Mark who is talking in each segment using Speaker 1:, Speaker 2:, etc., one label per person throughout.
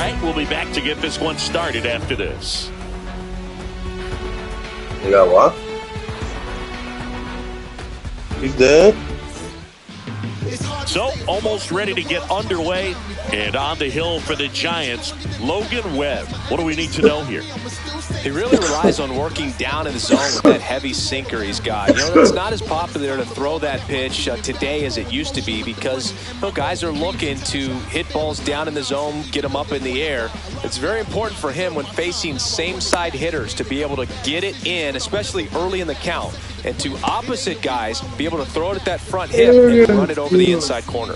Speaker 1: right, we'll be back to get this one started after this.
Speaker 2: You got what? He's dead?
Speaker 1: So, almost ready to get underway and on the hill for the Giants, Logan Webb. What do we need to know here?
Speaker 3: He really relies on working down in the zone with that heavy sinker he's got. You know, it's not as popular to throw that pitch today as it used to be because guys are looking to hit balls down in the zone, get them up in the air. It's very important for him when facing same-side hitters to be able to get it in, especially early in the count, and to opposite guys be able to throw it at that front hip and run it over the inside corner.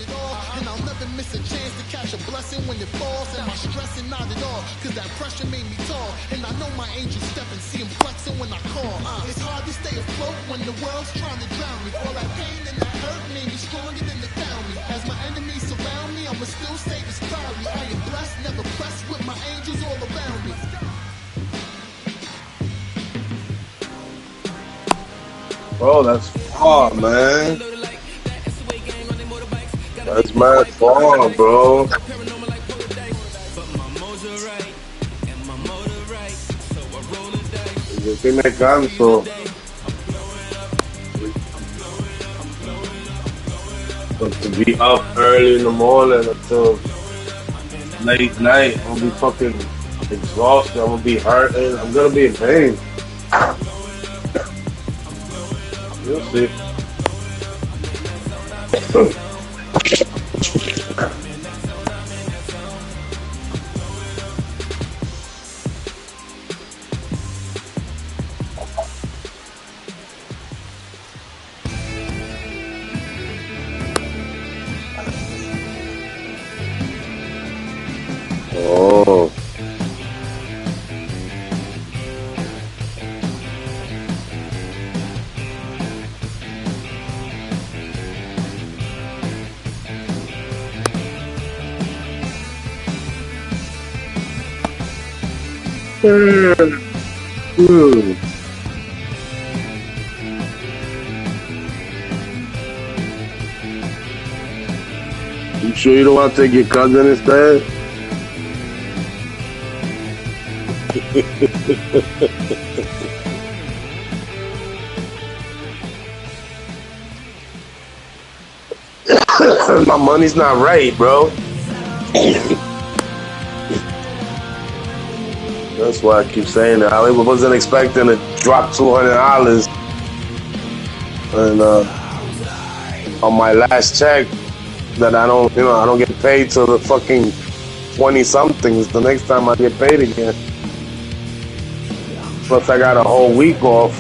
Speaker 4: A blessing when it falls, and my stressing not at all, cause that pressure made me tall, and I know my angel step and see him flexing when I call. It's hard to stay afloat when the world's trying to drown me. All that pain and that hurt made me stronger than they found me. As my enemies surround me, I'ma still stay this proudly. I am blessed, never pressed, with my angels all around me.
Speaker 2: Bro, that's far, man. That's mad far, bro. ¿Qué me canso? But to be up early in the morning until late night, I'm gonna be fucking exhausted. I'm gonna be hurting. I'm gonna be in pain. You'll see. Oh. You sure you don't want to take your cousin instead? My money's not right, bro. That's why I keep saying that. I wasn't expecting to drop $200, and on my last check, that I don't get paid till the fucking 20-somethings. The next time I get paid again. Plus, I got a whole week off.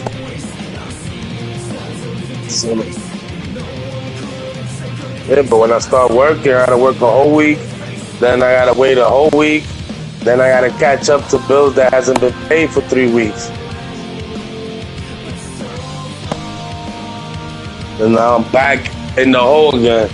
Speaker 2: So, yeah, but when I start working, I gotta work a whole week. Then I gotta wait a whole week. Then I gotta catch up to bills that hasn't been paid for 3 weeks. And now I'm back in the hole again.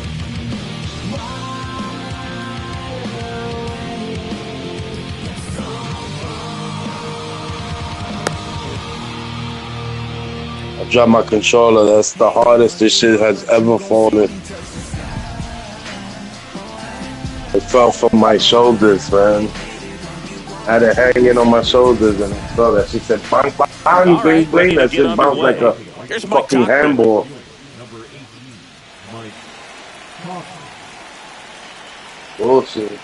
Speaker 2: I dropped my controller. That's the hardest this shit has ever fallen. It fell from my shoulders, man. I had it hanging on my shoulders, and I saw that. She said, bang, bang, bang, bang. That shit bounced like a fucking handball. Bullshit.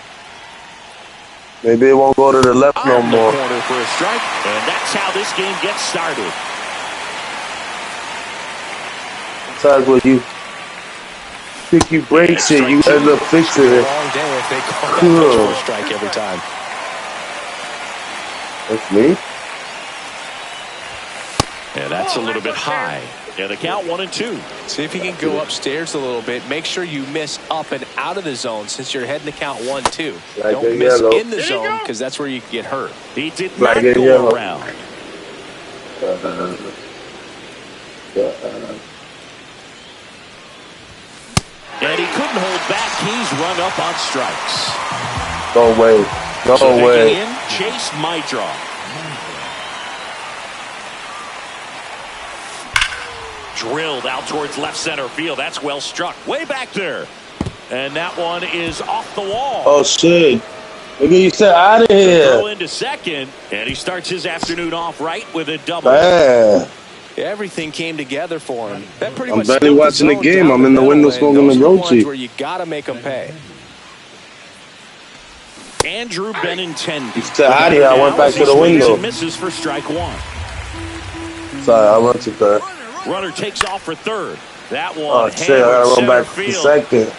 Speaker 2: Maybe it won't go to the left no more.
Speaker 1: Corner for a strike, and that's how this game gets started.
Speaker 2: Sometimes when you think you break shit, you end up fixing it.
Speaker 3: Long day if they call that pitch for a strike every time.
Speaker 2: That's me.
Speaker 1: Yeah, that's a little bit high. Yeah, the count 1-2.
Speaker 3: See if you can go upstairs a little bit. Make sure you miss up and out of the zone since you're heading to count 1-2.
Speaker 2: Like
Speaker 3: don't miss
Speaker 2: yellow.
Speaker 3: in the zone because that's where you can get hurt.
Speaker 1: He did
Speaker 2: Like
Speaker 1: not go
Speaker 2: yellow.
Speaker 1: around. And he couldn't hold back. He's run up on strikes.
Speaker 2: Go away. Go away.
Speaker 1: In, Chase Mydra. Drilled out towards left center field. That's well struck. Way back there. And that one is off the wall.
Speaker 2: Oh, shit. Nigga, you said out of
Speaker 1: Throw
Speaker 2: here.
Speaker 1: into second, and he starts his afternoon off right with a double.
Speaker 2: Man.
Speaker 3: Everything came together for him. That pretty
Speaker 2: I'm
Speaker 3: much
Speaker 2: barely
Speaker 3: split
Speaker 2: watching the
Speaker 3: zone
Speaker 2: game.
Speaker 3: down
Speaker 2: I'm in the
Speaker 3: middle,
Speaker 2: window
Speaker 3: and
Speaker 2: smoking
Speaker 3: those
Speaker 2: the
Speaker 3: are the ones
Speaker 2: Rochi.
Speaker 3: where you got to make them pay.
Speaker 1: Andrew Benintendi.
Speaker 2: You said out of here. I went back to the window.
Speaker 1: Misses for strike one.
Speaker 2: Sorry, I went to third.
Speaker 1: Runner takes off for third. That one
Speaker 2: Oh, shit. I gotta run back to second.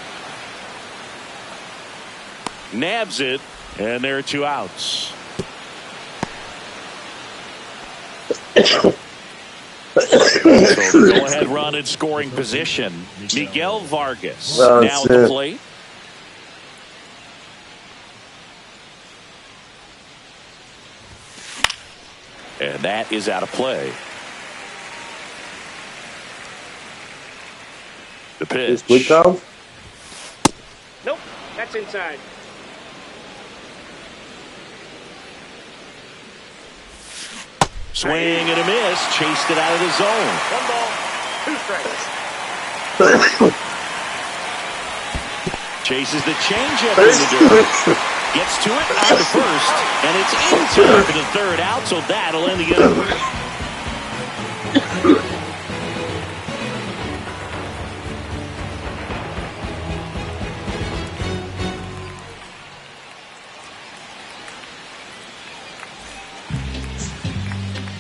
Speaker 1: Nabs it, and there are two outs. So the go-ahead run in scoring position. Miguel Vargas now at the plate. And that is out of play. The pitch.
Speaker 5: Nope, that's inside.
Speaker 1: Swing and a miss. Chased it out of the zone.
Speaker 5: 1 ball, 2 strikes.
Speaker 1: Chases the changeup in the dirt. Gets to it on the first, and it's in time for the third out, so that'll end the inning.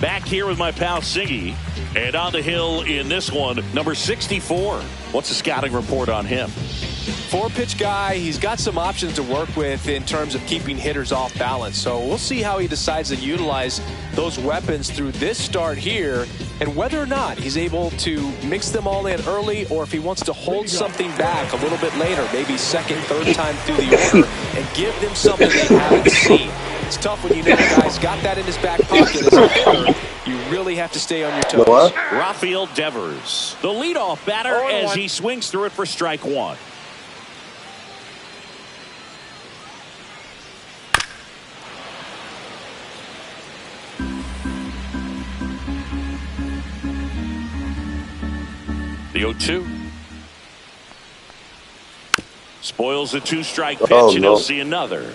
Speaker 1: Back here with my pal Siggy, and on the hill in this one, number 64. What's the scouting report on him?
Speaker 3: 4-pitch guy. He's got some options to work with in terms of keeping hitters off balance. So we'll see how he decides to utilize those weapons through this start here, and whether or not he's able to mix them all in early, or if he wants to hold something back a little bit later, maybe second, third time through the order, and give them something they haven't seen. It's tough when you know the guy's got that in his back pocket. As a hitter, you really have to stay on your toes.
Speaker 2: What?
Speaker 1: Rafael Devers, the leadoff batter, as he swings through it for strike one. The 0-2. Spoils the 2-strike pitch, and he'll see another.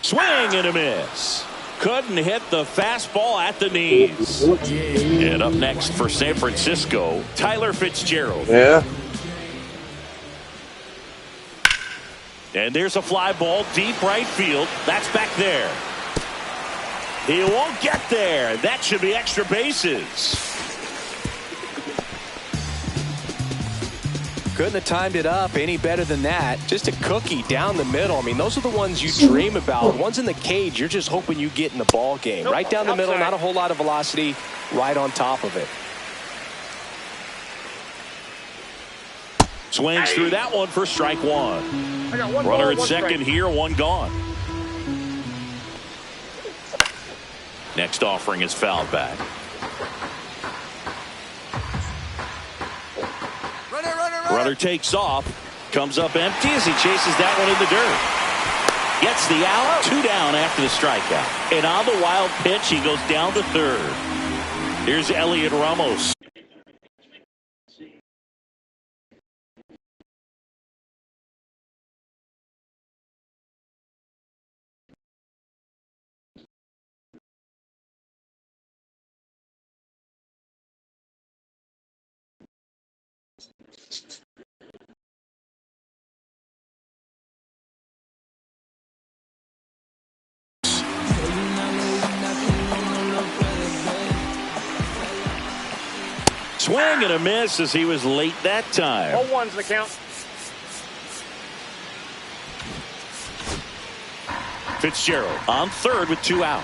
Speaker 1: Swing and a miss. Couldn't hit the fastball at the knees. And up next for San Francisco, Tyler Fitzgerald.
Speaker 2: Yeah.
Speaker 1: And there's a fly ball deep right field. That's back there. He won't get there. That should be extra bases.
Speaker 3: Couldn't have timed it up any better than that. Just a cookie down the middle. I mean, those are the ones you dream about. Ones in the cage, you're just hoping you get in the ball game. Right down the middle, not a whole lot of velocity, right on top of it.
Speaker 1: Swings through that one for strike one. Runner at second here, one gone. Next offering is fouled back. Runner takes off, comes up empty as he chases that one in the dirt. Gets the out, 2 down after the strikeout. And on the wild pitch, he goes down to third. Here's Elliot Ramos. Swing and a miss as he was late that time.
Speaker 5: 0-1's the count.
Speaker 1: Fitzgerald on third with 2 out.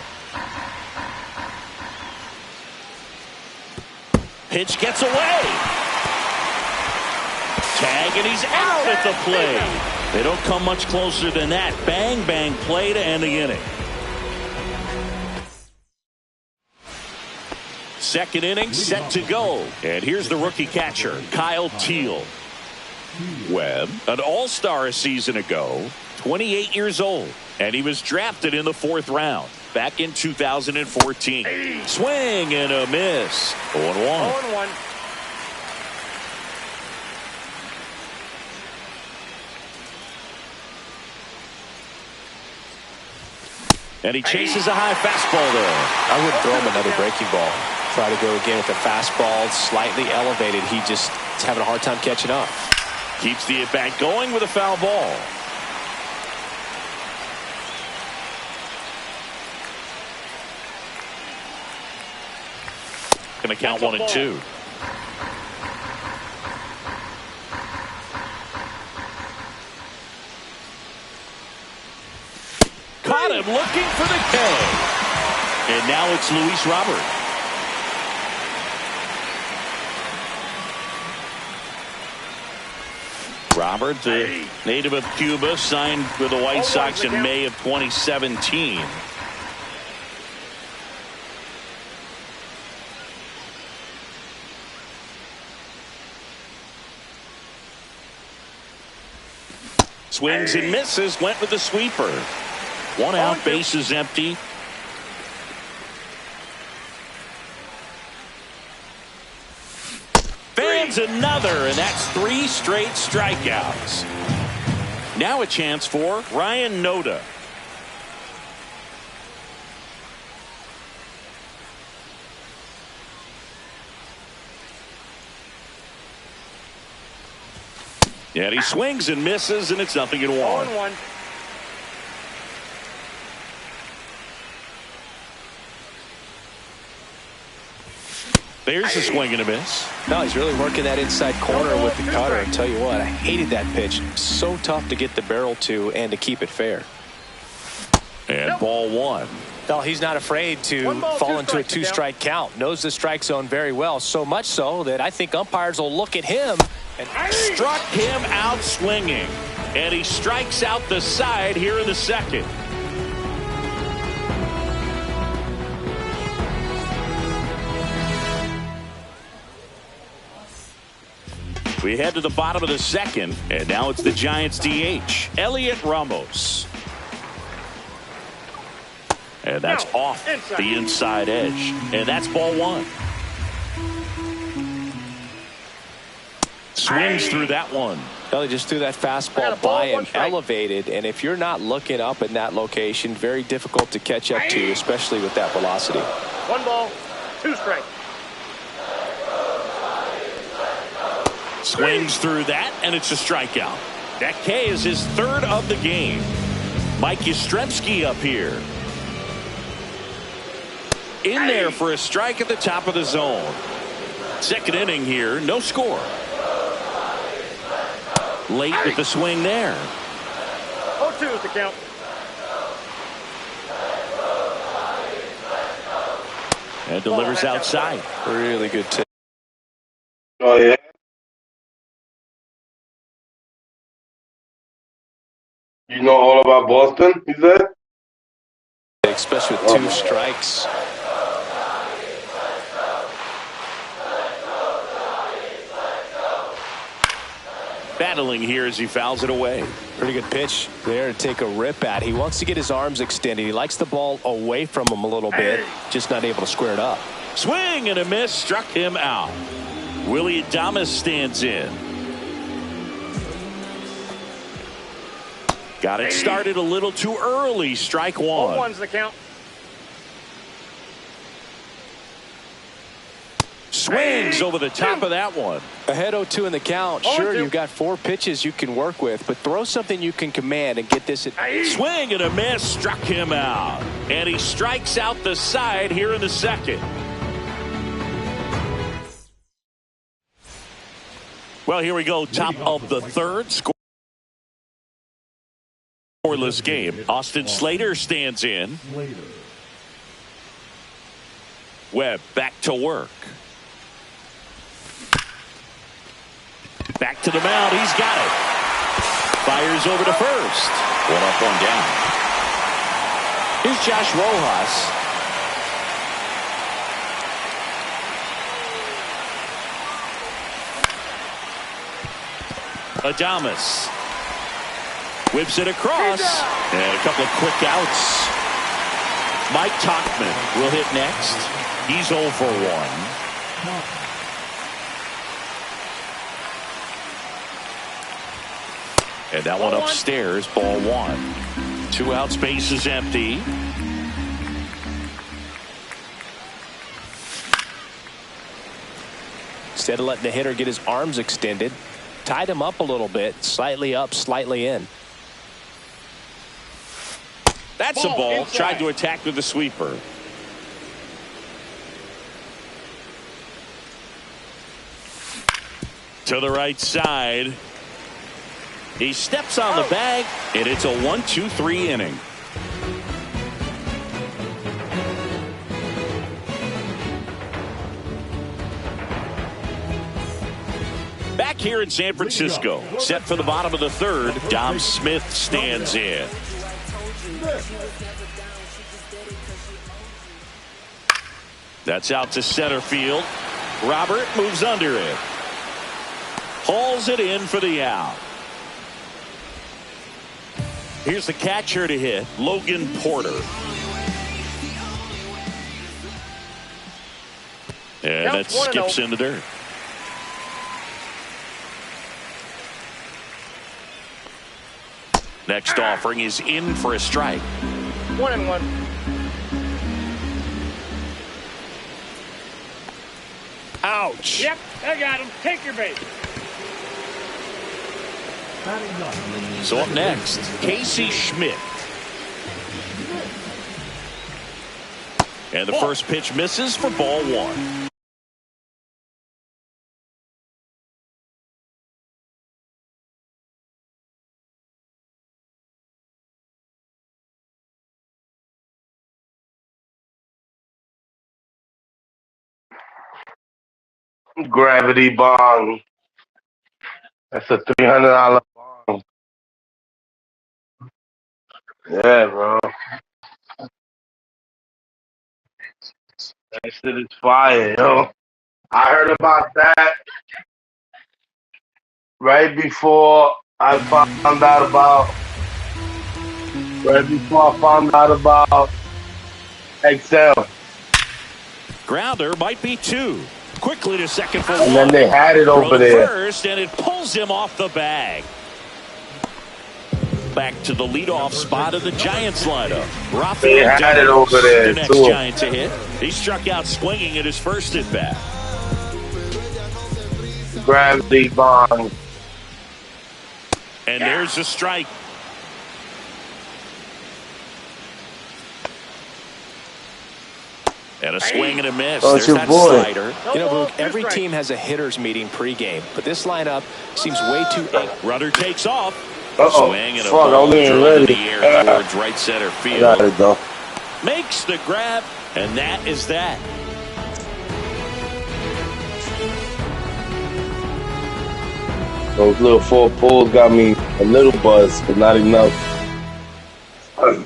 Speaker 1: Pitch gets away. Tag, and he's out at the plate. They don't come much closer than that. Bang, bang play to end the inning. Second inning set to go. And here's the rookie catcher, Kyle Teal. Webb, an all-star a season ago, 28 years old. And he was drafted in the 4th round back in 2014. Swing and a miss. 0-1.
Speaker 5: 0-1.
Speaker 1: And he chases a high fastball there.
Speaker 3: I wouldn't throw him another breaking ball. Try to go again with the fastball, slightly elevated. He just is having a hard time catching up.
Speaker 1: Keeps the at-bat going with a foul ball. Going to count 1-2. Caught him looking for the K. And now it's Luis Robert. Robert, the native of Cuba, signed with the White Sox in May of 2017. Swings and misses, went with the sweeper. One out, bases empty. Fans another, and that's 3 straight strikeouts. Now a chance for Ryan Noda. Yeah, he swings and misses, and it's 0-1.
Speaker 5: 0-1.
Speaker 1: There's a swing and a miss.
Speaker 3: No, he's really working that inside corner with the cutter. I tell you what, I hated that pitch. So tough to get the barrel to and to keep it fair.
Speaker 1: And ball 1.
Speaker 3: No, he's not afraid to fall into a 2-strike count. Knows the strike zone very well. So much so that I think umpires will look at him and
Speaker 1: struck him out swinging. And he strikes out the side here in the second. We head to the bottom of the second, and now it's the Giants DH, Elliot Ramos. And that's off the inside edge. And that's ball 1. Swings through that one.
Speaker 3: Well, he just threw that fastball by him, elevated, and if you're not looking up in that location, very difficult to catch up to, especially with that velocity.
Speaker 5: 1 ball, 2 strikes.
Speaker 1: Swings through that, and it's a strikeout. That K is his 3rd of the game. Mike Yastrzemski up here. In there for a strike at the top of the zone. Second inning here, no score. Late with the swing there.
Speaker 5: 0-2 is the count.
Speaker 1: And delivers outside.
Speaker 3: Really good tip.
Speaker 2: Oh, yeah. You know all about Boston, he said?
Speaker 3: Especially with 2 strikes.
Speaker 1: Battling here as he fouls it away.
Speaker 3: Pretty good pitch there to take a rip at. He wants to get his arms extended. He likes the ball away from him a little bit, just not able to square it up.
Speaker 1: Swing and a miss, struck him out. Willie Adames stands in. Got it started a little too early. Strike 1.
Speaker 5: 0-1's the count.
Speaker 1: Swings over the top of that one.
Speaker 3: Ahead 0-2 in the count. Sure, you've got 4 pitches you can work with, but throw something you can command and get this at.
Speaker 1: Swing and a miss, struck him out. And he strikes out the side here in the second. Well, here we go. Top of the 3rd. Scoreless game. Austin Slater stands in. Webb back to work. Back to the mound. He's got it. Fires over to first. 1 up, 1 down. Here's Josh Rojas. Adames whips it across, and a couple of quick outs. Mike Tauchman will hit next. He's 0 for 1. And that one upstairs, ball 1. 2 outs, base is empty.
Speaker 3: Instead of letting the hitter get his arms extended, tied him up a little bit, slightly up, slightly in.
Speaker 1: That's a ball. Tried to attack with the sweeper. To the right side. He steps on the bag, and it's a 1-2-3 inning. Back here in San Francisco, set for the bottom of the third, Dom Smith stands in. That's out to center field. Robert moves under it. Hauls it in for the out. Here's the catcher to hit, Logan Porter. And that skips in the dirt. Next offering is in for a strike.
Speaker 5: 1-1.
Speaker 1: Ouch.
Speaker 5: Yep, I got him. Take your bait.
Speaker 1: So up next, Casey Schmidt. And the first pitch misses for ball one.
Speaker 2: Gravity bong. That's a $300 bong. Yeah, bro. That shit is fire, yo. I heard about that right before I found out about Excel.
Speaker 1: Grounder might be two. Quickly to second for
Speaker 2: And
Speaker 1: one.
Speaker 2: then they had it over
Speaker 1: Throw to
Speaker 2: there.
Speaker 1: first, and it pulls him off the bag. Back to the leadoff spot of the Giants lineup.
Speaker 2: They had it over there,
Speaker 1: the next
Speaker 2: too.
Speaker 1: Giant to hit. He struck out swinging at his first at bat.
Speaker 2: Gravity bong.
Speaker 1: And there's a strike. And a swing and a miss.
Speaker 2: Oh,
Speaker 1: There's
Speaker 2: your
Speaker 1: that
Speaker 2: boy.
Speaker 1: slider.
Speaker 3: You know, Boog, every team has a hitter's meeting pregame, but this lineup seems way too angry.
Speaker 1: Rudder takes off.
Speaker 2: Uh-oh.
Speaker 1: Swing and a
Speaker 2: Fuck, I
Speaker 1: ball
Speaker 2: wasn't even
Speaker 1: drilled in
Speaker 2: ready.
Speaker 1: the air towards right center
Speaker 2: I
Speaker 1: field.
Speaker 2: got it, though.
Speaker 1: Makes the grab, and that is that.
Speaker 2: Those little four pulls got me a little buzz, but not enough. I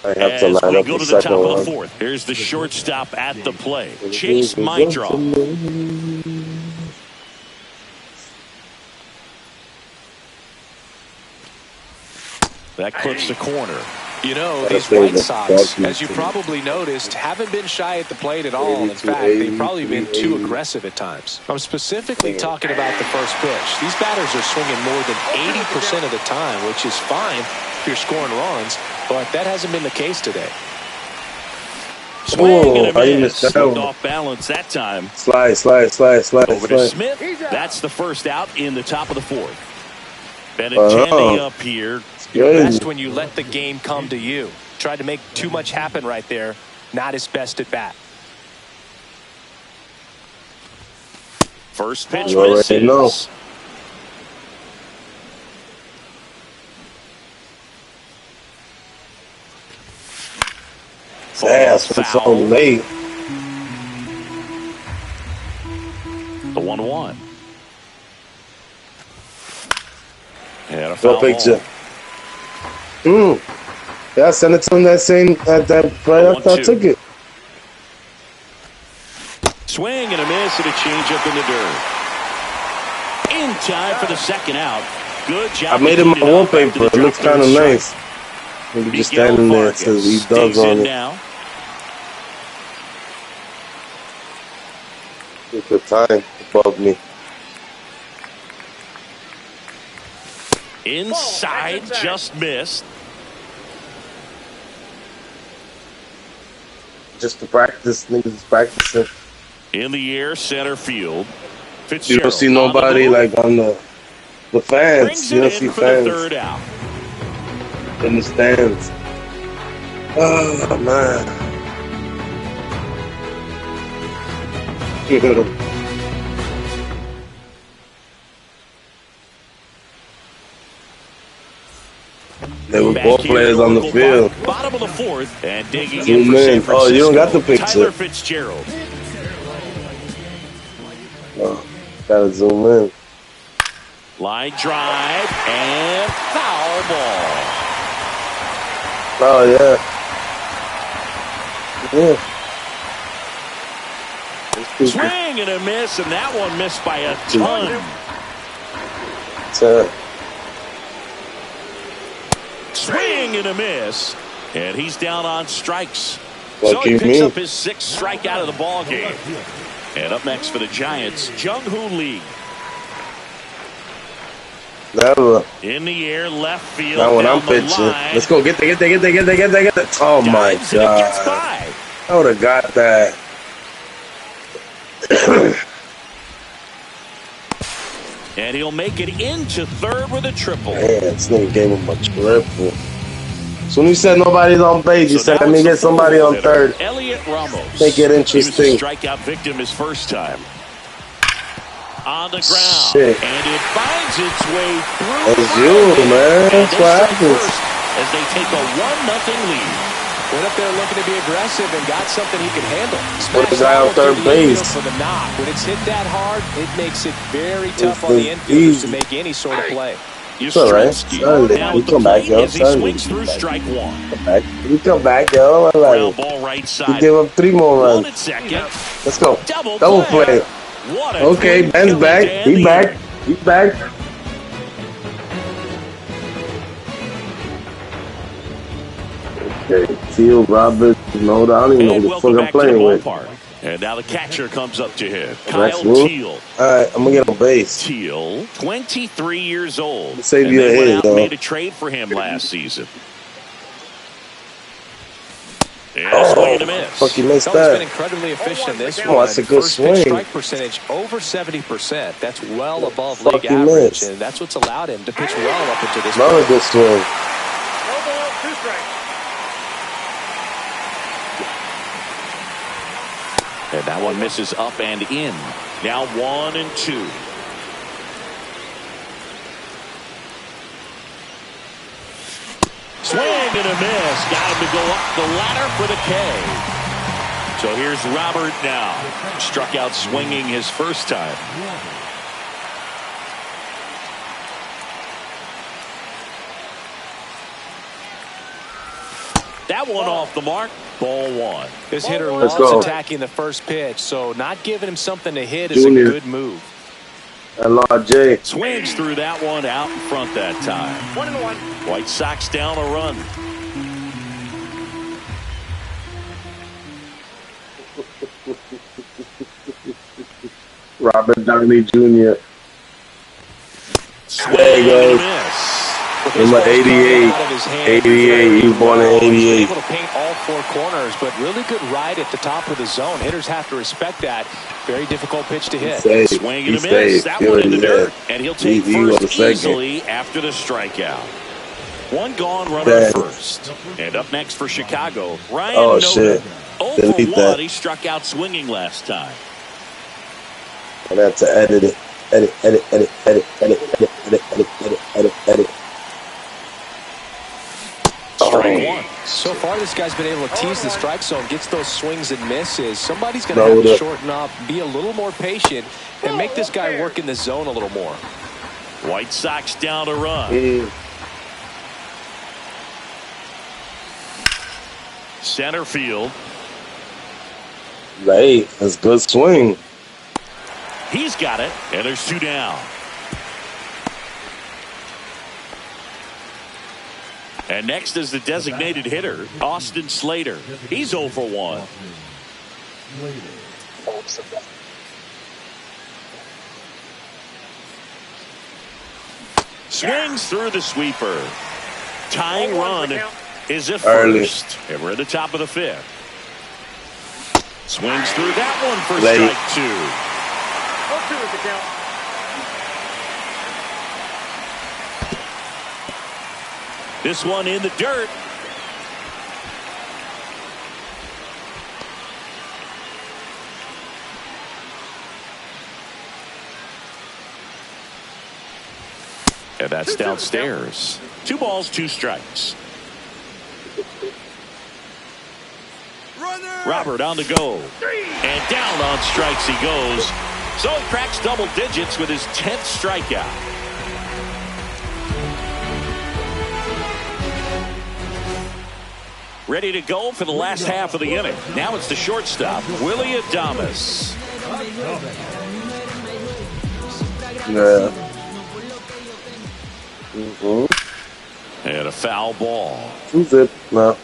Speaker 2: have to
Speaker 1: As
Speaker 2: line
Speaker 1: we
Speaker 2: up
Speaker 1: go
Speaker 2: the
Speaker 1: to the top
Speaker 2: second
Speaker 1: of the
Speaker 2: one.
Speaker 1: fourth, here's the shortstop at the plate, Chase Mydroff. That clips the corner.
Speaker 3: You know,
Speaker 2: Gotta
Speaker 3: these
Speaker 2: say
Speaker 3: White
Speaker 2: that
Speaker 3: Sox,
Speaker 2: that's
Speaker 3: as you
Speaker 2: me.
Speaker 3: probably noticed, haven't been shy at the plate at all. In
Speaker 2: 82,
Speaker 3: fact, they've probably
Speaker 2: 83,
Speaker 3: been too
Speaker 2: 80.
Speaker 3: aggressive at times. I'm specifically talking about the first pitch. These batters are swinging more than 80% of the time, which is fine if you're scoring runs, but that hasn't been the case today.
Speaker 1: Swing and
Speaker 2: I
Speaker 1: a
Speaker 2: missed
Speaker 1: miss.
Speaker 2: that one.
Speaker 1: Off balance that time.
Speaker 2: Slide.
Speaker 1: Over to Smith. That's the first out in the top of the fourth. Benintendi up here.
Speaker 3: You're
Speaker 2: Good.
Speaker 3: best when you let the game come to you. Tried to make too much happen right there. Not his best at bat.
Speaker 1: First pitch
Speaker 2: You already know.
Speaker 1: misses.
Speaker 2: That's what's so
Speaker 1: Foul.
Speaker 2: late.
Speaker 1: The 1-1. And a
Speaker 2: Go
Speaker 1: foul
Speaker 2: picture.
Speaker 1: ball.
Speaker 2: Yeah, send it to him that same at that right after I
Speaker 1: 1-2.
Speaker 2: took it.
Speaker 1: Swing and a miss and a changeup in the dirt. In time for the second out. Good job.
Speaker 2: I made it my
Speaker 1: cleaning up after
Speaker 2: wallpaper.
Speaker 1: the
Speaker 2: It looks
Speaker 1: drop
Speaker 2: kind of
Speaker 1: third
Speaker 2: nice.
Speaker 1: strike.
Speaker 2: Maybe just
Speaker 1: Miguel
Speaker 2: standing there
Speaker 1: Vargas
Speaker 2: says he
Speaker 1: digs
Speaker 2: does
Speaker 1: in
Speaker 2: on it.
Speaker 1: now.
Speaker 2: Take the time above me.
Speaker 1: Inside, just missed.
Speaker 2: Just to practice, niggas is practicing.
Speaker 1: In the air, center field.
Speaker 2: You don't see nobody like on the fans. You don't see fans
Speaker 1: third out.
Speaker 2: in the stands. Oh man. They were both players on the field.
Speaker 1: Bottom of the fourth and digging
Speaker 2: Zoom in. Oh, you don't got the picture.
Speaker 1: Tyler Fitzgerald.
Speaker 2: Oh, gotta zoom in.
Speaker 1: Line drive and foul ball.
Speaker 2: Oh yeah. Yeah.
Speaker 1: Swing and a miss, and that one missed by a ton. Swing and a miss, and he's down on strikes. So he picks up his sixth strikeout of the ball game. And up next for the Giants, Jung-Hoo Lee. In the air, left field.
Speaker 2: That one I'm pitching. Let's go. Get there. Oh my God. I would have got that.
Speaker 1: And he'll make it into third with a triple.
Speaker 2: Man, this nigga gave him a triple. So when you said nobody's on base, you said, let me get somebody on third.
Speaker 1: Elliot Ramos.
Speaker 2: Make it interesting.
Speaker 1: He was a strikeout victim his first time. On the ground.
Speaker 2: Shit.
Speaker 1: And it finds its way through.
Speaker 2: That's you, man. That's what happens.
Speaker 1: As they take a 1-0 lead.
Speaker 3: Went up there looking to be aggressive and got something he could handle.
Speaker 2: Put the guy on third base.
Speaker 3: For the knock. When it's hit that hard, it makes it very tough on the infielders to make any sort of play.
Speaker 2: It's all right. We come back, yo.
Speaker 1: As he swings through strike one.
Speaker 2: We come back, yo.
Speaker 1: Ground ball right side.
Speaker 2: We give up 3 more runs. Let's go. Double play. Okay, Ben's back. He's back. He's back. Okay, Teal, Roberts, no, I don't even know who the fuck I'm playing with.
Speaker 1: And now the catcher comes up to him. Kyle Teal.
Speaker 2: All right, I'm going to get on base.
Speaker 1: Teal, 23 years old.
Speaker 2: Save you a hit, though.
Speaker 1: Made a trade for him last season. Swing and a miss.
Speaker 2: Fuck, you missed
Speaker 3: He's
Speaker 2: that.
Speaker 3: been incredibly efficient in this one.
Speaker 2: Oh, that's a good swing.
Speaker 3: Strike percentage over 70%. That's well above league average, and that's what's allowed him to pitch well up into this.
Speaker 2: Another good swing.
Speaker 1: And that one misses up and in. Now 1-2. Swing and a miss. Got him to go up the ladder for the K. So here's Robert now. Struck out swinging his first time. That one off the mark. Ball one.
Speaker 3: This hitter loves attacking the first pitch, so not giving him something to hit is a good move.
Speaker 2: LRJ.
Speaker 1: Swings through that one out in front that time. 1-1. Whitesox down a run.
Speaker 2: Robert Downey Jr. There he goes. Number 88. 88. He was born in 88.
Speaker 3: Able to paint all 4 corners, but really good ride at the top of the zone. Hitters have to respect that. Very difficult pitch to hit.
Speaker 1: Swing and a miss. That one in the dirt. And he'll take first easily after the strikeout. One gone, runner at first. And up next for Chicago, Ryan Noda.
Speaker 2: Shit.
Speaker 1: 0 for 1. He struck out swinging last time.
Speaker 2: I have to edit it. Edit.
Speaker 1: Strike one.
Speaker 3: So far, this guy's been able to tease the strike zone, gets those swings and misses. Somebody's going to have to shorten up, be a little more patient, and make this guy work in the zone a little more.
Speaker 1: White Sox down a run. Center field.
Speaker 2: Right, that's a good swing.
Speaker 1: He's got it, and there's 2 down. And next is the designated hitter, Austin Slater. He's 0 for 1. Swings through the sweeper. Tying run is at first. And we're at the top of the 5th. Swings through that one for
Speaker 2: Late.
Speaker 1: strike 2.
Speaker 5: 0-2 is the count.
Speaker 1: This one in the dirt. And that's downstairs. 2 balls, 2 strikes. Robert on the go. And down on strikes he goes. So he cracks double digits with his 10th strikeout. Ready to go for the last half of the inning. Now it's the shortstop, Willie Adames.
Speaker 2: Yeah.
Speaker 1: And a foul ball.
Speaker 2: Who's it? No.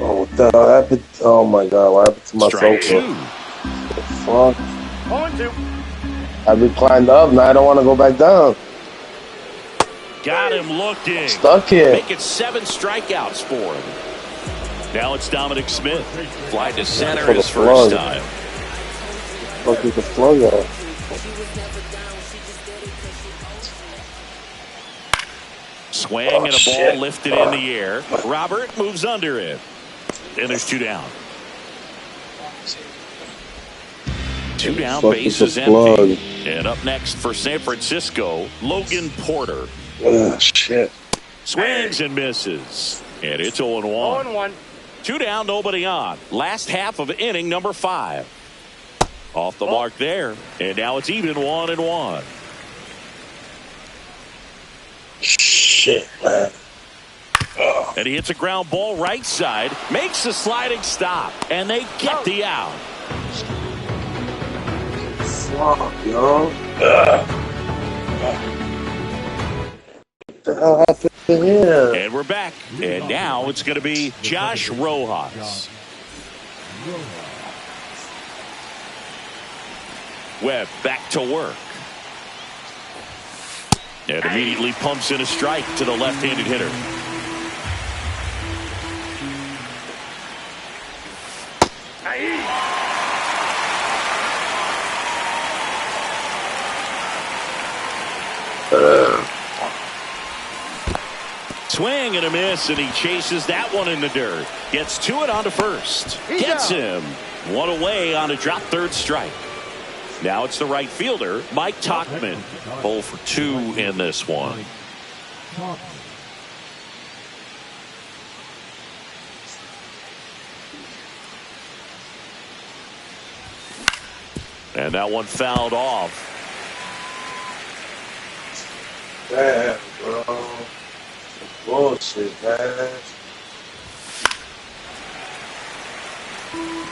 Speaker 2: Oh, what the hell happened? Oh my God, what happened to my
Speaker 1: Strike
Speaker 2: sofa?
Speaker 1: 2.
Speaker 2: Fuck.
Speaker 5: 0-2.
Speaker 2: I reclined up, now I don't want to go back down.
Speaker 1: Got him looking.
Speaker 2: Stuck here.
Speaker 1: Make it 7 strikeouts for him. Now it's Dominic Smith. Fly to center
Speaker 2: For the
Speaker 1: his first
Speaker 2: plug.
Speaker 1: time.
Speaker 2: Fuck is the plug at?
Speaker 1: Swing
Speaker 2: Oh,
Speaker 1: and a ball
Speaker 2: shit.
Speaker 1: lifted in the air. Robert moves under it. And there's 2 down. 2 down,
Speaker 2: Fuck
Speaker 1: base
Speaker 2: is
Speaker 1: is
Speaker 2: the plug?
Speaker 1: empty. And up next for San Francisco, Logan Porter.
Speaker 2: Shit.
Speaker 1: Swings and misses. And it's 0-1.
Speaker 5: 0-1.
Speaker 1: 2 down, nobody on. Last half of inning number 5. Off the mark there. And now it's even 1-1.
Speaker 2: Shit, man.
Speaker 1: And he hits a ground ball right side. Makes a sliding stop. And they get the out.
Speaker 2: Fuck, yo. What the hell happened to him?
Speaker 1: And we're back. And now it's going to be Josh Rojas. Webb back to work. And immediately pumps in a strike to the left-handed hitter. Swing and a miss, and he chases that one in the dirt. Gets to it onto first. Gets him. 1 away on a drop third strike. Now it's the right fielder, Mike Tauchman. 0 for 2 in this one. And that one fouled off.
Speaker 2: Damn, bro. Bullshit, man.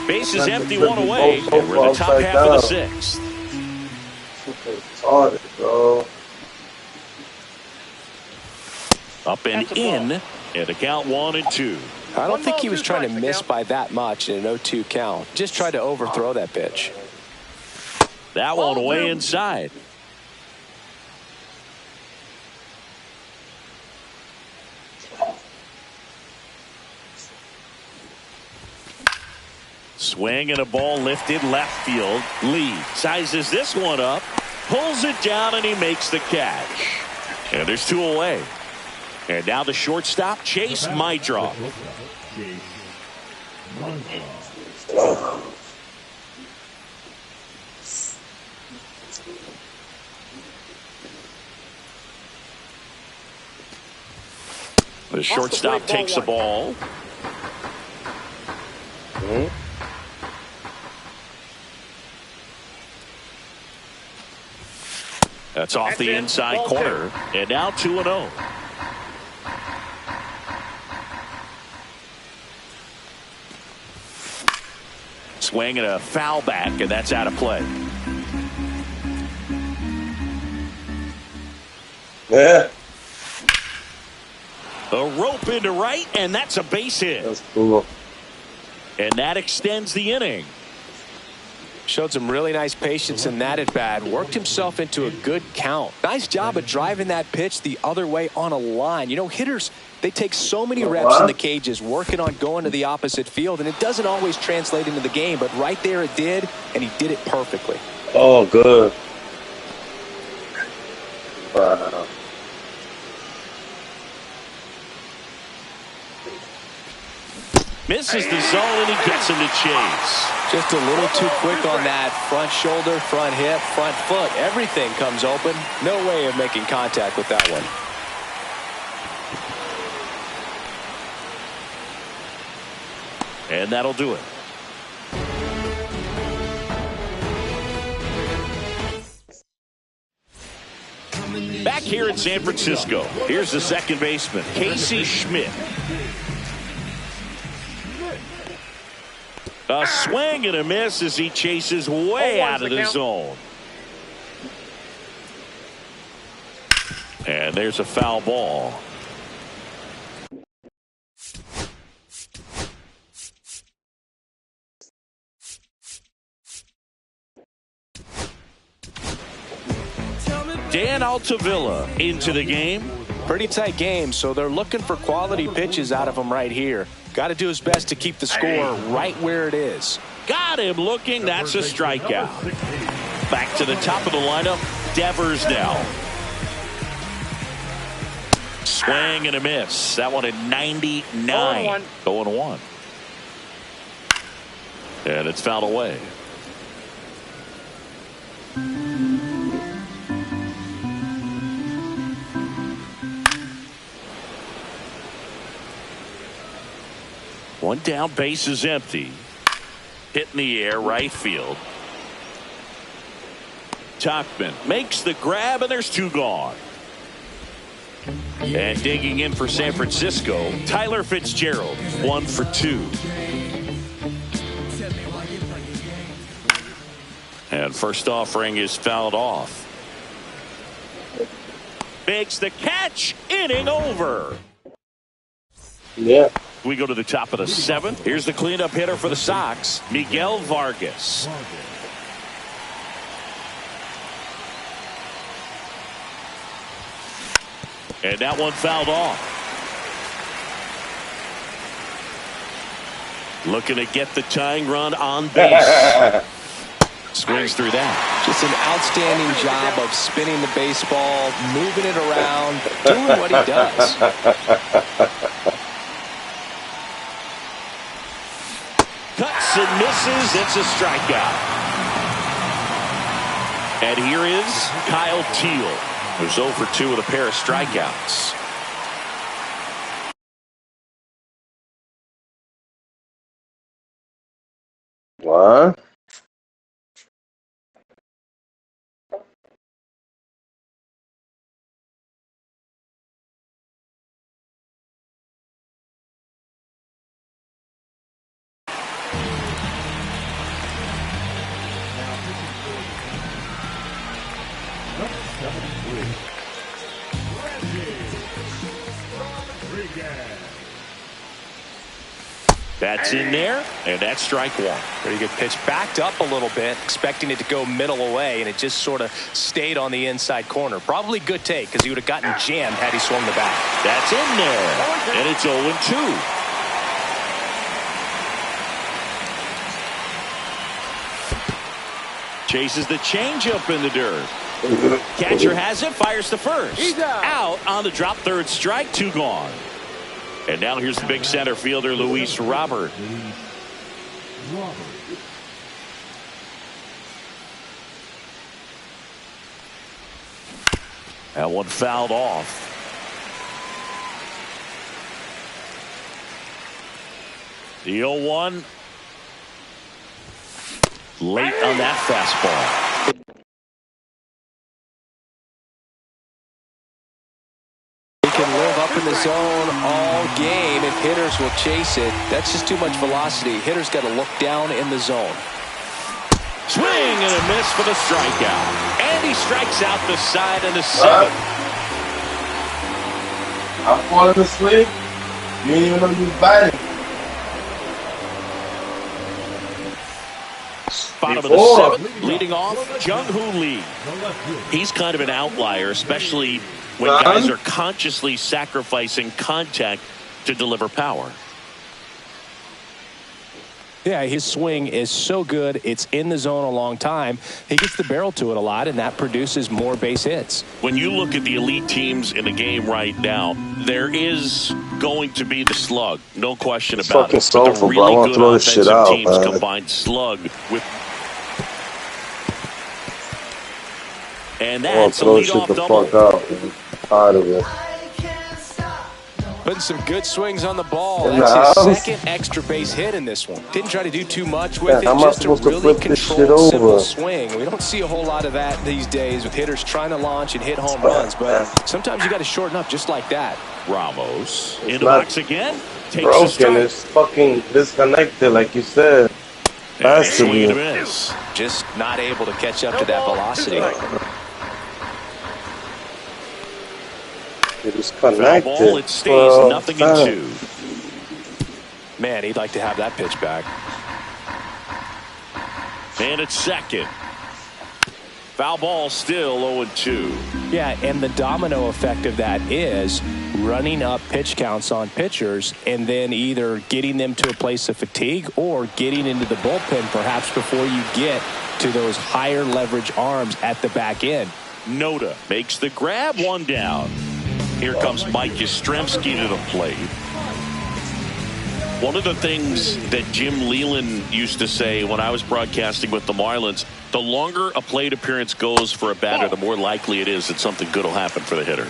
Speaker 1: Base is empty, 1 away, and we're in the top half of the 6th.
Speaker 2: Fucking retarded, bro.
Speaker 1: Up and in, and the count 1-2.
Speaker 3: I don't think he was trying to miss by that much in an 0-2 count. Just tried to overthrow that pitch.
Speaker 1: That one way inside. Swing and a ball lifted left field. Lee sizes this one up, pulls it down, and he makes the catch. And there's 2 away. And now the shortstop, Chase Maidroff. The shortstop takes the ball. That's off the inside corner. And now 2-0. Swing and a foul back, and that's out of play.
Speaker 2: Yeah.
Speaker 1: A rope into right, and that's a base hit.
Speaker 2: That's cool.
Speaker 1: And that extends the inning.
Speaker 3: Showed some really nice patience in that at bat. Worked himself into a good count. Nice job of driving that pitch the other way on a line. You know, hitters They take so many reps in the cages working on going to the opposite field, and it doesn't always translate into the game, but right there it did, and he did it perfectly.
Speaker 2: Oh, good. Wow.
Speaker 1: Misses the zone, and he gets him to chase.
Speaker 3: Just a little too quick on that front shoulder, front hip, front foot. Everything comes open. No way of making contact with that one.
Speaker 1: And that'll do it. Back here in San Francisco, here's the second baseman, Casey Schmidt. A swing and a miss as he chases way out of the zone. And there's a foul ball. Dan Altavilla into the game.
Speaker 3: Pretty tight game, so they're looking for quality pitches out of him right here. Got to do his best to keep the score right where it is.
Speaker 1: Got him looking. That's a strikeout. Back to the top of the lineup, Devers now. Swing and a miss. That one at 99. 0-1. And it's fouled away. One down, base is empty. Hit in the air, right field. Tauchman makes the grab, and there's two gone. And digging in for San Francisco, Tyler Fitzgerald, 1 for 2. And first offering is fouled off. Makes the catch, inning over.
Speaker 2: Yeah.
Speaker 1: We go to the top of the 7th. Here's the cleanup hitter for the Sox, Miguel Vargas. And that one fouled off. Looking to get the tying run on base. Swings through that.
Speaker 3: Just an outstanding job of spinning the baseball, moving it around, doing what he does.
Speaker 1: Cuts and misses. It's a strikeout. And here is Kyle Teal, who's 0 for 2 with a pair of strikeouts.
Speaker 2: What?
Speaker 1: That's in there, and that's strike one.
Speaker 3: Pretty good pitch. Backed up a little bit, expecting it to go middle away, and it just sort of stayed on the inside corner. Probably good take, because he would have gotten jammed had he swung the bat.
Speaker 1: That's in there, and it's 0-2. Chases the changeup in the dirt. Catcher has it, fires to first.
Speaker 5: He's out.
Speaker 1: On the drop, third strike, 2 gone. And now here's the big center fielder, Luis Robert. That one fouled off. The 0-1. Late on that fastball.
Speaker 3: Can live up in the zone all game if hitters will chase it. That's just too much velocity. Hitters got to look down in the zone.
Speaker 1: Swing and a miss for the strikeout. And he strikes out the side of the 7th.
Speaker 2: I'm falling asleep. You didn't even know you was biting.
Speaker 1: Bottom of the 7th, leading off, Jung-Hoo Lee. He's kind of an outlier, especially when guys are consciously sacrificing contact to deliver power.
Speaker 3: Yeah, his swing is so good. It's in the zone a long time. He gets the barrel to it a lot, and that produces more base hits.
Speaker 1: When you look at the elite teams in the game right now, there is going to be the slug. No question
Speaker 2: It's
Speaker 1: about
Speaker 2: fucking
Speaker 1: it. But the
Speaker 2: soulful, bro. I
Speaker 1: really
Speaker 2: wanna
Speaker 1: good
Speaker 2: throw this shit
Speaker 1: offensive
Speaker 2: out,
Speaker 1: teams
Speaker 2: man.
Speaker 1: combine slug with... And
Speaker 2: I want
Speaker 1: that's
Speaker 2: to
Speaker 1: a
Speaker 2: throw shit
Speaker 1: leadoff
Speaker 2: the
Speaker 1: double.
Speaker 2: fuck out, man. Tired of it.
Speaker 3: Putting some good swings on the ball.
Speaker 2: In the
Speaker 3: That's his
Speaker 2: house?
Speaker 3: second extra base hit in this one. Didn't try to do too much with
Speaker 2: Yeah, how
Speaker 3: it.
Speaker 2: am I
Speaker 3: Just a
Speaker 2: supposed to
Speaker 3: really
Speaker 2: flip this shit
Speaker 3: controlled, simple
Speaker 2: over?
Speaker 3: swing. We don't see a whole lot of that these days with hitters trying to launch and hit home runs. But sometimes you got to shorten up just like that.
Speaker 1: Ramos
Speaker 2: It's
Speaker 1: in the
Speaker 2: not
Speaker 1: box again. Takes a
Speaker 2: broken.
Speaker 1: strike.
Speaker 2: It's fucking disconnected, like you said.
Speaker 1: And
Speaker 2: Has to
Speaker 1: swing and a
Speaker 2: be.
Speaker 1: miss.
Speaker 3: Just not able to catch up to that velocity.
Speaker 2: It is
Speaker 1: Foul
Speaker 2: connected.
Speaker 1: ball, it stays nothing in two.
Speaker 3: Man, he'd like to have that pitch back.
Speaker 1: And it's second. Foul ball still 0-2.
Speaker 3: Yeah, and the domino effect of that is running up pitch counts on pitchers and then either getting them to a place of fatigue or getting into the bullpen perhaps before you get to those higher leverage arms at the back end.
Speaker 1: Noda makes the grab, one down. Here comes Mike Yastrzemski to the plate. One of the things that Jim Leland used to say when I was broadcasting with the Marlins, the longer a plate appearance goes for a batter, the more likely it is that something good will happen for the hitter.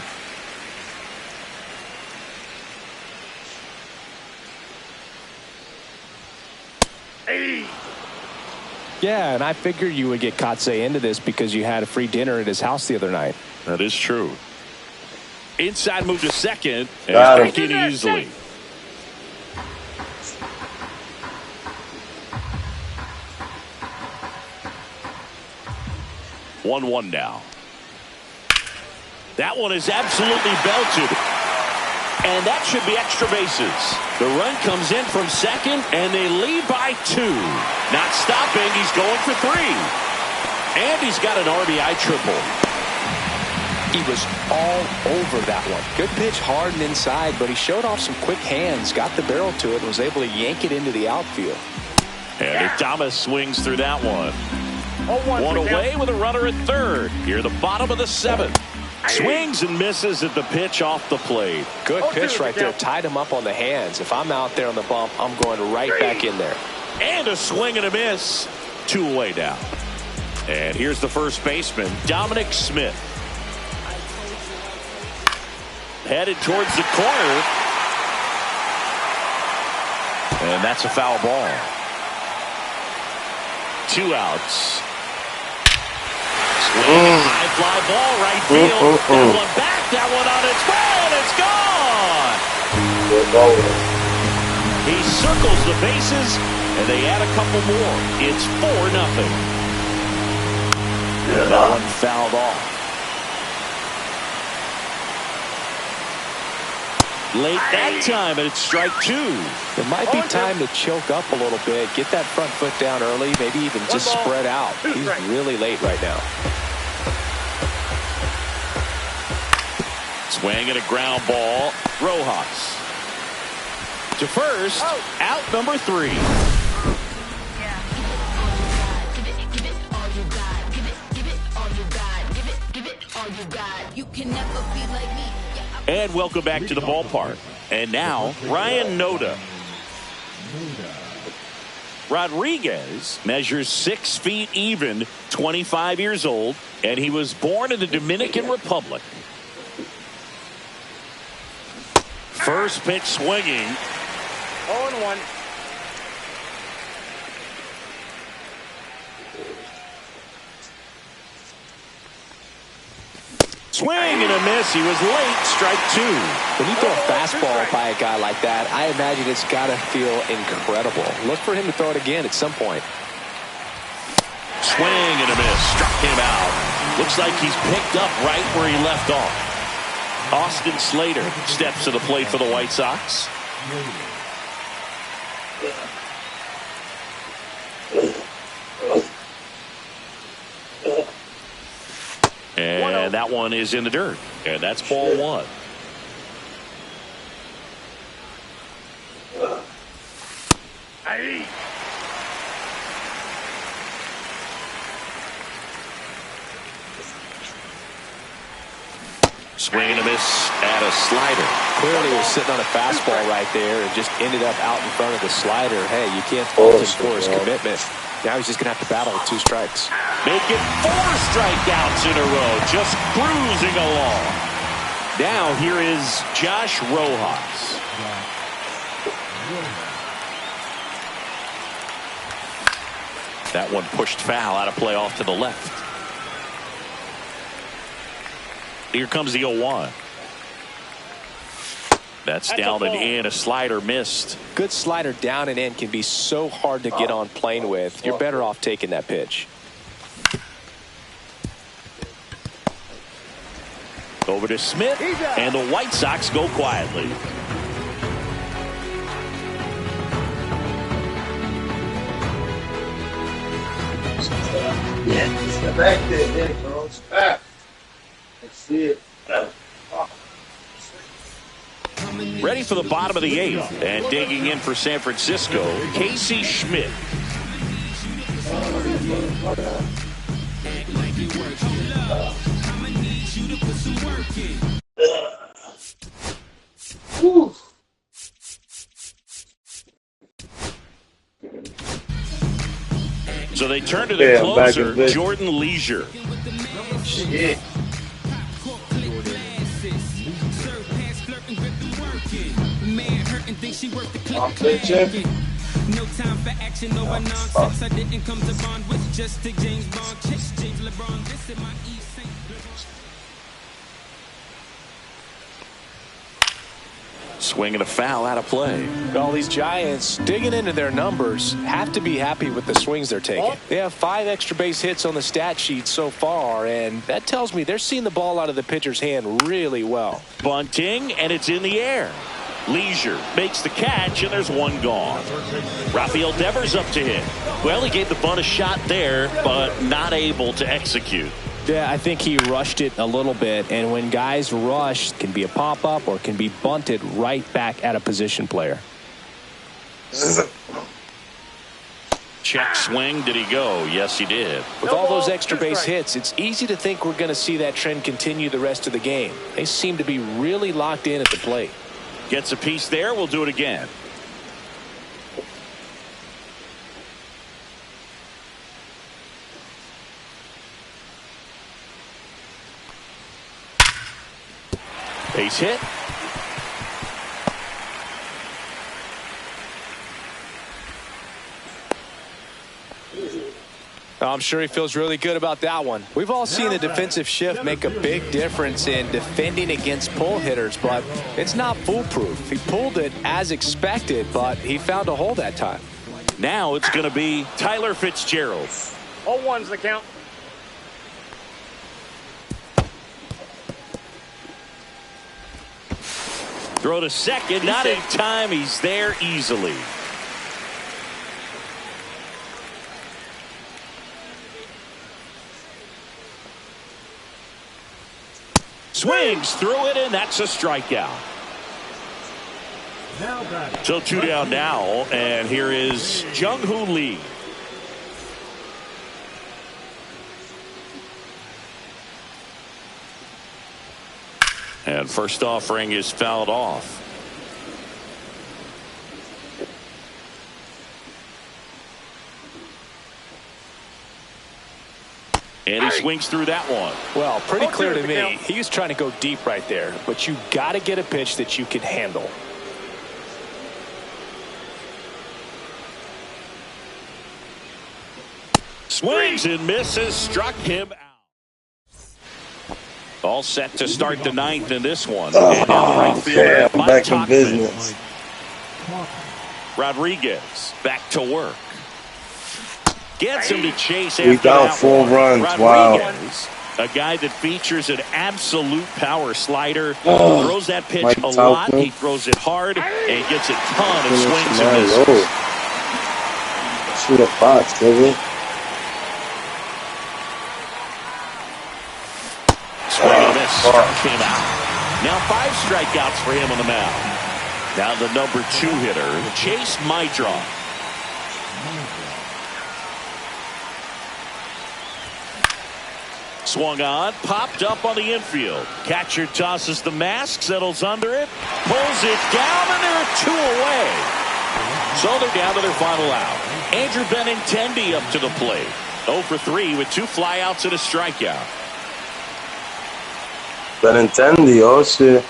Speaker 3: Yeah, and I figured you would get Kotsay into this because you had a free dinner at his house the other night.
Speaker 1: That is true. Inside move to second.
Speaker 2: Got
Speaker 1: And
Speaker 2: it.
Speaker 1: back in easily. One now. That one is absolutely belted. And that should be extra bases. The run comes in from second, and they lead by 2. Not stopping. He's going for 3. And he's got an RBI triple.
Speaker 3: He was all over that one. Good pitch, hard and inside, but he showed off some quick hands, got the barrel to it, and was able to yank it into the outfield.
Speaker 1: And Adames swings through that one.
Speaker 5: 0-1
Speaker 1: One
Speaker 5: pitch
Speaker 1: away
Speaker 5: out.
Speaker 1: with a runner at third. Here, the bottom of the 7th. Swings and misses at the pitch off the plate.
Speaker 3: Good
Speaker 5: 0-2
Speaker 3: pitch right
Speaker 5: pitch
Speaker 3: there.
Speaker 5: out.
Speaker 3: Tied him up on the hands. If I'm out there on the bump, I'm going right back in there.
Speaker 1: And a swing and a miss. 2 away now. And here's the first baseman, Dominic Smith. Headed towards the corner. And that's a foul ball. 2 outs. Swing, high fly ball, right field. That one back, that one on its way, and it's gone. He circles the bases, and they add a couple more. It's 4-0. And that one fouled off. Late that time, and it's strike 2.
Speaker 3: It might be time to choke up a little bit, get that front foot down early, maybe even just spread out. He's really late right now.
Speaker 1: Swing and a ground ball. Rojas to first. Out number 3. And welcome back to the ballpark. And now, Ryan Noda. Rodriguez measures 6 feet even, 25 years old, and he was born in the Dominican Republic. First pitch swinging.
Speaker 5: 0-1.
Speaker 1: Swing and a miss. He was late. Strike 2.
Speaker 3: When you throw a fastball by a guy like that, I imagine it's got to feel incredible. Look for him to throw it again at some point.
Speaker 1: Swing and a miss. Struck him out. Looks like he's picked up right where he left off. Austin Slater steps to the plate for the White Sox. And that one is in the dirt. And that's ball one. Swing and a miss at a slider.
Speaker 3: Clearly was sitting on a fastball right there and just ended up out in front of the slider. Hey, you can't fault him for his commitment. Now he's just going to have to battle with 2 strikes.
Speaker 1: Make it 4 strikeouts in a row, just cruising along. Now here is Josh Rojas. That one pushed foul, out of play off to the left. Here comes the 0-1. That's down and in. A slider missed.
Speaker 3: Good slider down and in can be so hard to get on plane with. You're better off taking that pitch.
Speaker 1: Over to Smith, and the White Sox go quietly.
Speaker 2: Yeah, it's the back there, bro. It's back. Let's see it.
Speaker 1: Ready for the bottom of the 8th, and digging in for San Francisco, Casey Schmidt. So they turn to their closer, Jordan Leisure.
Speaker 2: Shit.
Speaker 6: No time for action, no nonsense. I didn't come to bond with just a James Bond. James LeBron, this is my East St.
Speaker 1: Swinging a foul, out of play.
Speaker 3: All these Giants digging into their numbers have to be happy with the swings they're taking. They have 5 extra base hits on the stat sheet so far, and that tells me they're seeing the ball out of the pitcher's hand really well.
Speaker 1: Bunting, and it's in the air. Leisure makes the catch, and there's one gone. Rafael Devers up to hit. Well, he gave the bunt a shot there, but not able to execute.
Speaker 3: Yeah, I think he rushed it a little bit, and when guys rush, it can be a pop-up or can be bunted right back at a position player.
Speaker 1: Check swing. Did he go? Yes, he did.
Speaker 3: With all those extra base hits, it's easy to think we're going to see that trend continue the rest of the game. They seem to be really locked in at the plate.
Speaker 1: Gets a piece there. We'll do it again. Base hit.
Speaker 3: I'm sure he feels really good about that one. We've all seen the defensive shift make a big difference in defending against pull hitters, but it's not foolproof. He pulled it as expected, but he found a hole that time.
Speaker 1: Now it's going to be Tyler Fitzgerald.
Speaker 5: 0-1's the count.
Speaker 1: Throw to second, not in time. He's there easily. Swings through it, and that's a strikeout. So 2 down now, and here is Jung-Hoo Lee. And first offering is fouled off. And he swings through that one.
Speaker 3: Well, pretty clear to me. He was trying to go deep right there, but you got to get a pitch that you can handle.
Speaker 1: Swings and misses, struck him out. All set to start the 9th in this one. And now the right fielder,
Speaker 2: I'm back in business.
Speaker 1: Rodriguez back to work. Gets him to chase
Speaker 2: We
Speaker 1: after
Speaker 2: down
Speaker 1: that
Speaker 2: 4
Speaker 1: one.
Speaker 2: runs.
Speaker 1: Rodriguez,
Speaker 2: Wow.
Speaker 1: a guy that features an absolute power slider. Throws that pitch
Speaker 2: Mike
Speaker 1: a lot.
Speaker 2: Tauchman.
Speaker 1: He throws it hard and gets a ton of swings and misses.
Speaker 2: Shoot a box, baby.
Speaker 1: Swing and a miss. struck him out. Now 5 strikeouts for him on the mound. Now the number 2 hitter, Chase Mydron. Swung on, popped up on the infield. Catcher tosses the mask, settles under it, pulls it down, and there are 2 away. So they're down to their final out. Andrew Benintendi up to the plate. 0 for 3 with 2 flyouts and a strikeout.
Speaker 2: Benintendi, oh shit.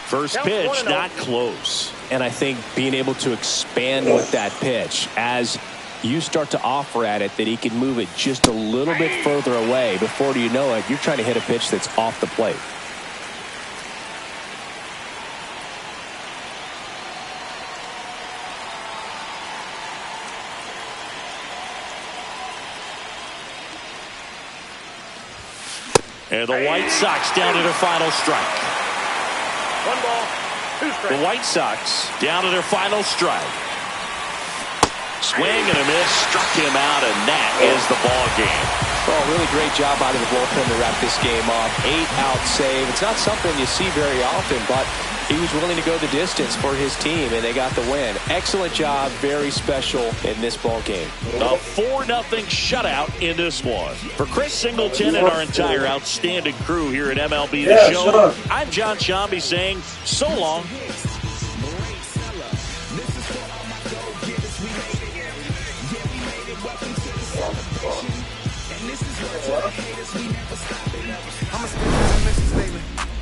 Speaker 1: First pitch, not close.
Speaker 3: And I think being able to expand with that pitch as you start to offer at it that he can move it just a little bit further away. Before you know it, you're trying to hit a pitch that's off the plate.
Speaker 1: And the White Sox down to their final strike.
Speaker 5: 1 ball, 2 strikes.
Speaker 1: The White Sox down to their final strike. Swing and a miss, struck him out, and that is the ball game.
Speaker 3: Well, really great job out of the bullpen to wrap this game up. 8-out save. It's not something you see very often, but he was willing to go the distance for his team, and they got the win. Excellent job, very special in this ball game.
Speaker 1: A 4-0 shutout in this one. For Chris Singleton and our entire outstanding crew here at MLB The Show,
Speaker 2: sure.
Speaker 1: I'm John Shambi saying so long.
Speaker 6: I'ma